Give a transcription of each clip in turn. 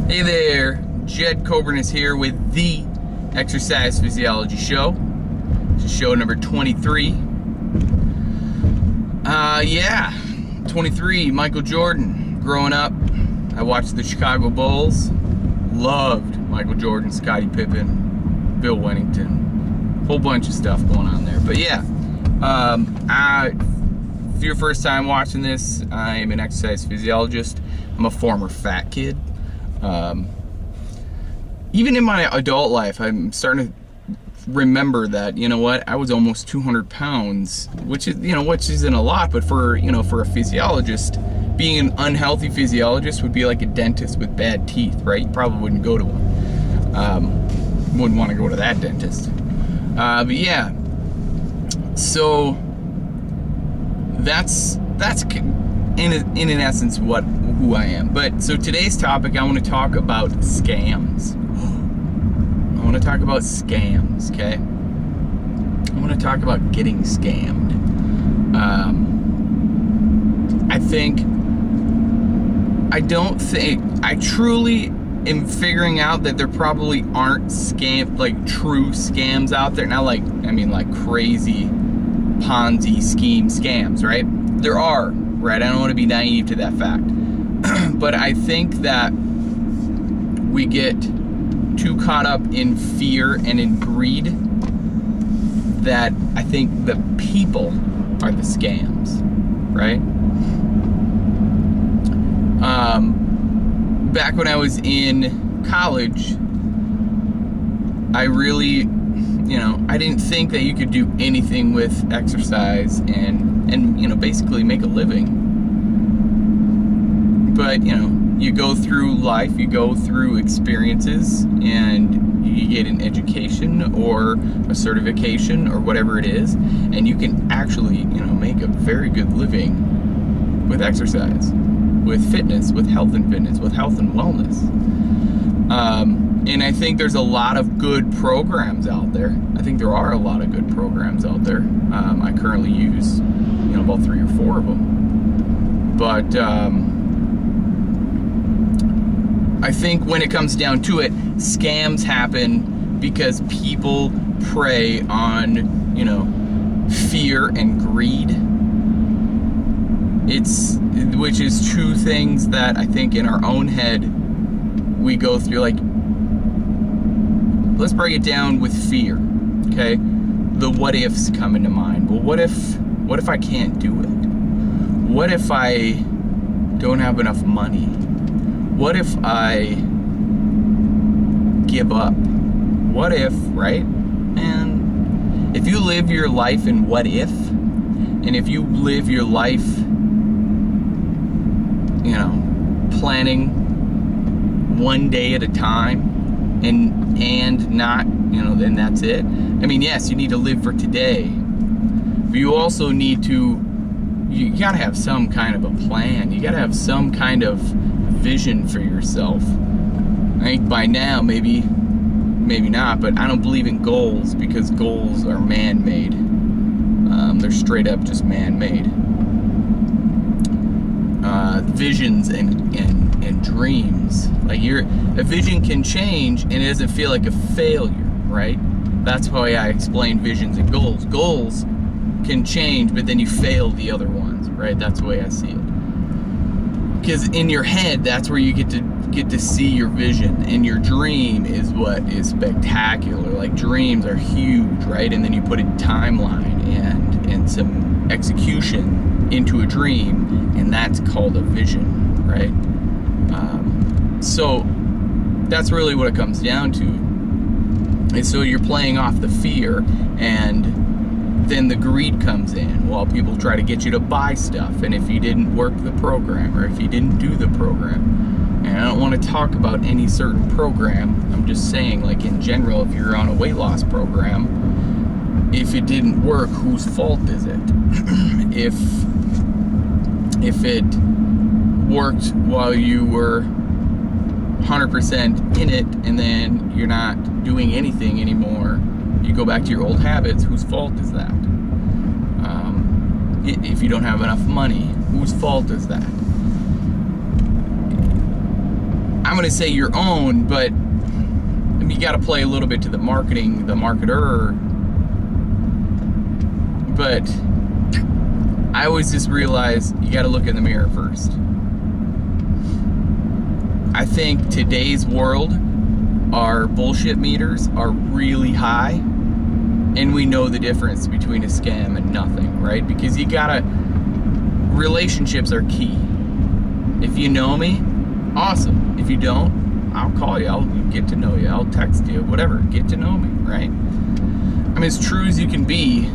Hey there, Jed Coburn is here with the Exercise Physiology Show. This is show number 23. 23, Michael Jordan. Growing up, I watched the Chicago Bulls. Loved Michael Jordan, Scottie Pippen, Bill Wennington. Whole bunch of stuff going on there. But yeah, if you're first time watching this, I'm an exercise physiologist. I'm a former fat kid. Even in my adult life, I'm starting to remember that, you know what, I was almost 200 pounds, which isn't a lot, but for a physiologist, being an unhealthy physiologist would be like a dentist with bad teeth, right? You probably wouldn't go to one. Wouldn't want to go to that dentist. But yeah, so that's in an essence who I am. But so today's topic, I want to talk about scams. I want to talk about scams, okay? I want to talk about getting scammed. I truly am figuring out that there probably aren't true scams out there. Not like crazy Ponzi scheme scams, right? There are, right? I don't want to be naive to that fact. But I think that we get too caught up in fear and in greed that I think the people are the scams, right? Back when I was in college, I really, I didn't think that you could do anything with exercise and basically make a living. But, you go through life, you go through experiences, and you get an education or a certification or whatever it is, and you can actually, make a very good living with exercise, with fitness, with health and fitness, with health and wellness. And I think there's a lot of good programs out there. I think there are a lot of good programs out there. I currently use, about 3 or 4 of them. But I think when it comes down to it, scams happen because people prey on, fear and greed. Which is two things that I think in our own head we go through. Like, let's break it down with fear, okay? The what ifs come into mind. Well, what if I can't do it? What if I don't have enough money? What if I give up? What if, right? And if you live your life in what if, and if you live your life, planning one day at a time and not, then that's it. Yes, you need to live for today, but you also need to, you gotta have some kind of a plan. You gotta have some kind of vision for yourself. I think by now, maybe not, but I don't believe in goals because goals are man-made. They're straight up just man-made. Visions and dreams. Like, a vision can change and it doesn't feel like a failure, right? That's why I explain visions and goals. Goals can change, but then you fail the other ones, right? That's the way I see it. Because in your head, that's where you get to see your vision, and your dream is what is spectacular. Like, dreams are huge, right? And then you put a timeline and some execution into a dream, and that's called a vision, right? So that's really what it comes down to. And so you're playing off the fear, and then the greed comes in while people try to get you to buy stuff. And if you didn't work the program, or if you didn't do the program, and I don't want to talk about any certain program, I'm just saying, like, in general, if you're on a weight loss program, if it didn't work, whose fault is it? if it worked while you were 100% in it, and then you're not doing anything anymore, you go back to your old habits, whose fault is that? If you don't have enough money, whose fault is that? I'm I'm gonna say your own, but you got to play a little bit to the marketer. But I always just realize you got to look in the mirror first. I think today's world, our bullshit meters are really high, and we know the difference between a scam and nothing, right? Because relationships are key. If you know me, awesome. If you don't, I'll call you, I'll get to know you, I'll text you, whatever, get to know me, right? I mean, as true as you can be,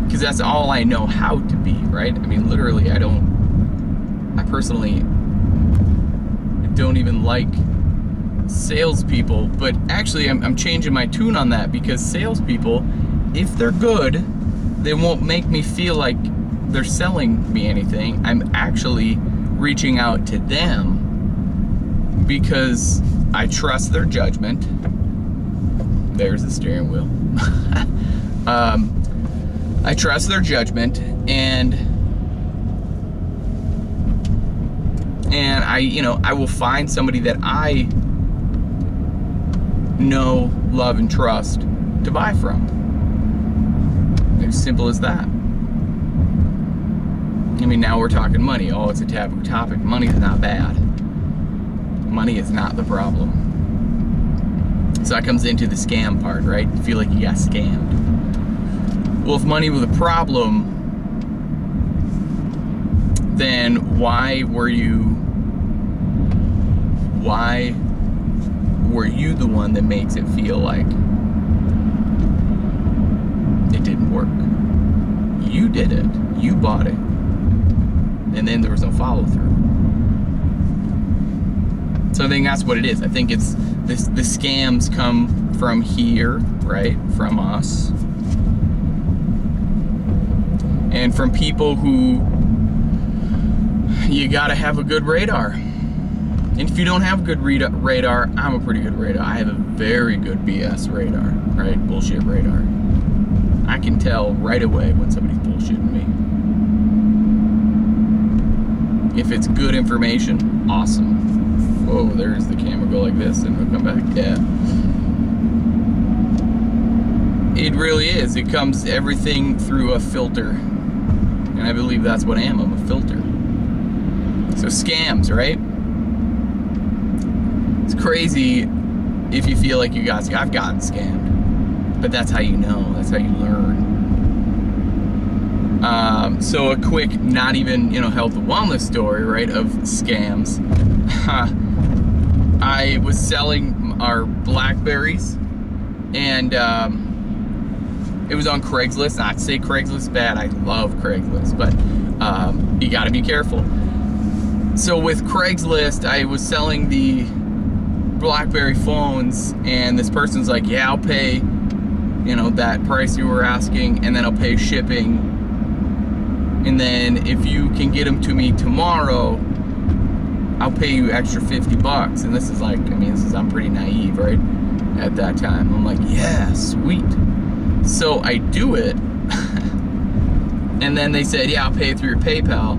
because that's all I know how to be, right? I mean, literally, I personally don't even like salespeople, but actually I'm changing my tune on that, because salespeople, if they're good, they won't make me feel like they're selling me anything. I'm actually reaching out to them because I trust their judgment. There's the steering wheel. I trust their judgment, and I will find somebody that I know, love, and trust to buy from. As simple as that. I mean, now we're talking money. Oh, it's a taboo topic. Money is not bad. Money is not the problem. So that comes into the scam part, right? You feel like you got scammed. Well, if money was a problem, then why were you the one that makes it feel like it didn't work? You did it. You bought it. And then there was no follow through. So I think that's what it is. I think it's this. The scams come from here, right? From us. And from people who you gotta have a good radar. And if you don't have good radar, I'm a pretty good radar. I have a very good BS radar, right? Bullshit radar. I can tell right away when somebody's bullshitting me. If it's good information, awesome. Whoa, there's the camera go like this and it'll come back. Yeah. It really is. It comes everything through a filter. And I believe that's what I am. I'm a filter. So scams, right? It's crazy if you feel like I've gotten scammed. But that's how you know. That's how you learn. So a quick, not even, health and wellness story, right, of scams. I was selling our blackberries, and it was on Craigslist. Not to say Craigslist is bad. I love Craigslist, but you got to be careful. So with Craigslist, I was selling the BlackBerry phones, and this person's like, yeah, I'll pay, that price you were asking, and then I'll pay shipping. And then if you can get them to me tomorrow, I'll pay you extra $50. And this is like, I'm pretty naive, right? At that time. I'm like, yeah, sweet. So I do it. And then they said, yeah, I'll pay it through your PayPal.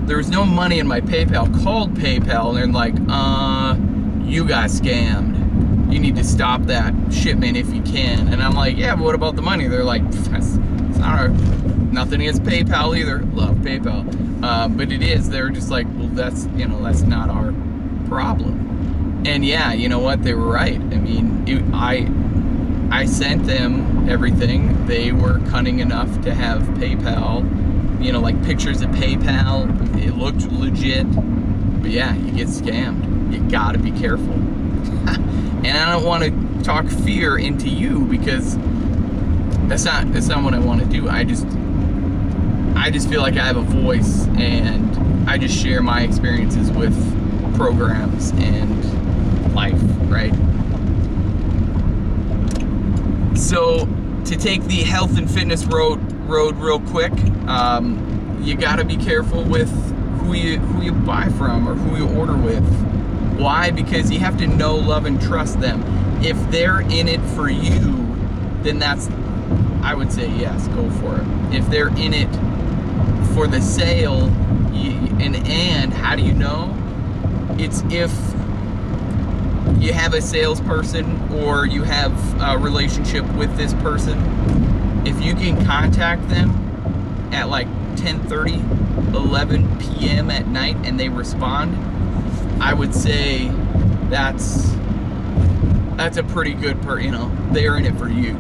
There was no money in my PayPal. Called PayPal, and they're like, you got scammed. You need to stop that shipment if you can. And I'm like, yeah, but what about the money? They're like, it's not nothing against PayPal either. Love PayPal. But it is. They're just like, well, that's not our problem. And yeah, you know what? They were right. I sent them everything. They were cunning enough to have PayPal, like pictures of PayPal. It looked legit. But yeah, you get scammed. You gotta be careful. And I don't want to talk fear into you, because that's not what I want to do. I just feel like I have a voice, and I just share my experiences with programs and life, right? So to take the health and fitness road real quick, you got to be careful with who you buy from or who you order with. Why? Because you have to know, love, and trust them. If they're in it for you, then I would say yes, go for it. If they're in it for the sale, and how do you know? It's if you have a salesperson or you have a relationship with this person, if you can contact them at like 10:30, 11 p.m. at night and they respond, I would say that's a pretty good they're in it for you.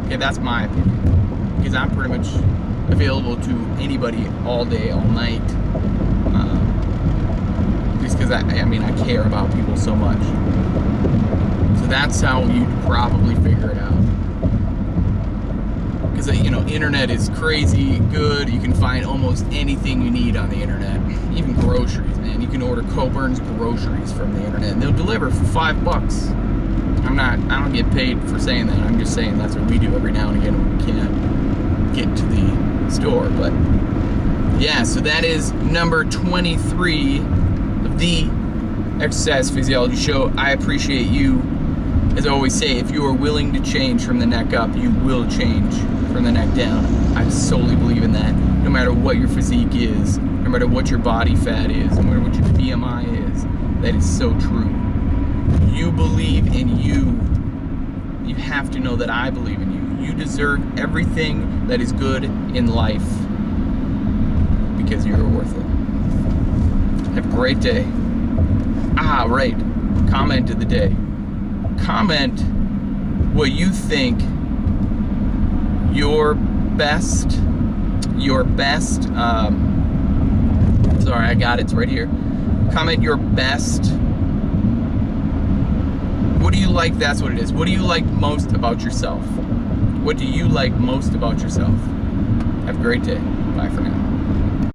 Okay, that's my opinion. Because I'm pretty much available to anybody all day, all night. Just because I care about people so much. So that's how you'd probably figure it out. Because internet is crazy good. You can find almost anything you need on the internet. Even groceries, man. You can order Coburn's groceries from the internet and they'll deliver for $5. I don't get paid for saying that. I'm just saying that's what we do every now and again when we can't get to the store. But yeah, so that is number 23 of the Exercise Physiology Show. I appreciate you. As I always say, if you are willing to change from the neck up, you will change from the neck down. I solely believe in that. No matter what your physique is, no matter what your body fat is, no matter what your BMI is, that is so true. You believe in you. You have to know that I believe in you. You deserve everything that is good in life because you're worth it. Have a great day. Right. Comment of the day. Comment what you think your best sorry, I got it. It's right here. Comment your best. What do you like? That's what it is. What do you like most about yourself? What do you like most about yourself? Have a great day. Bye for now.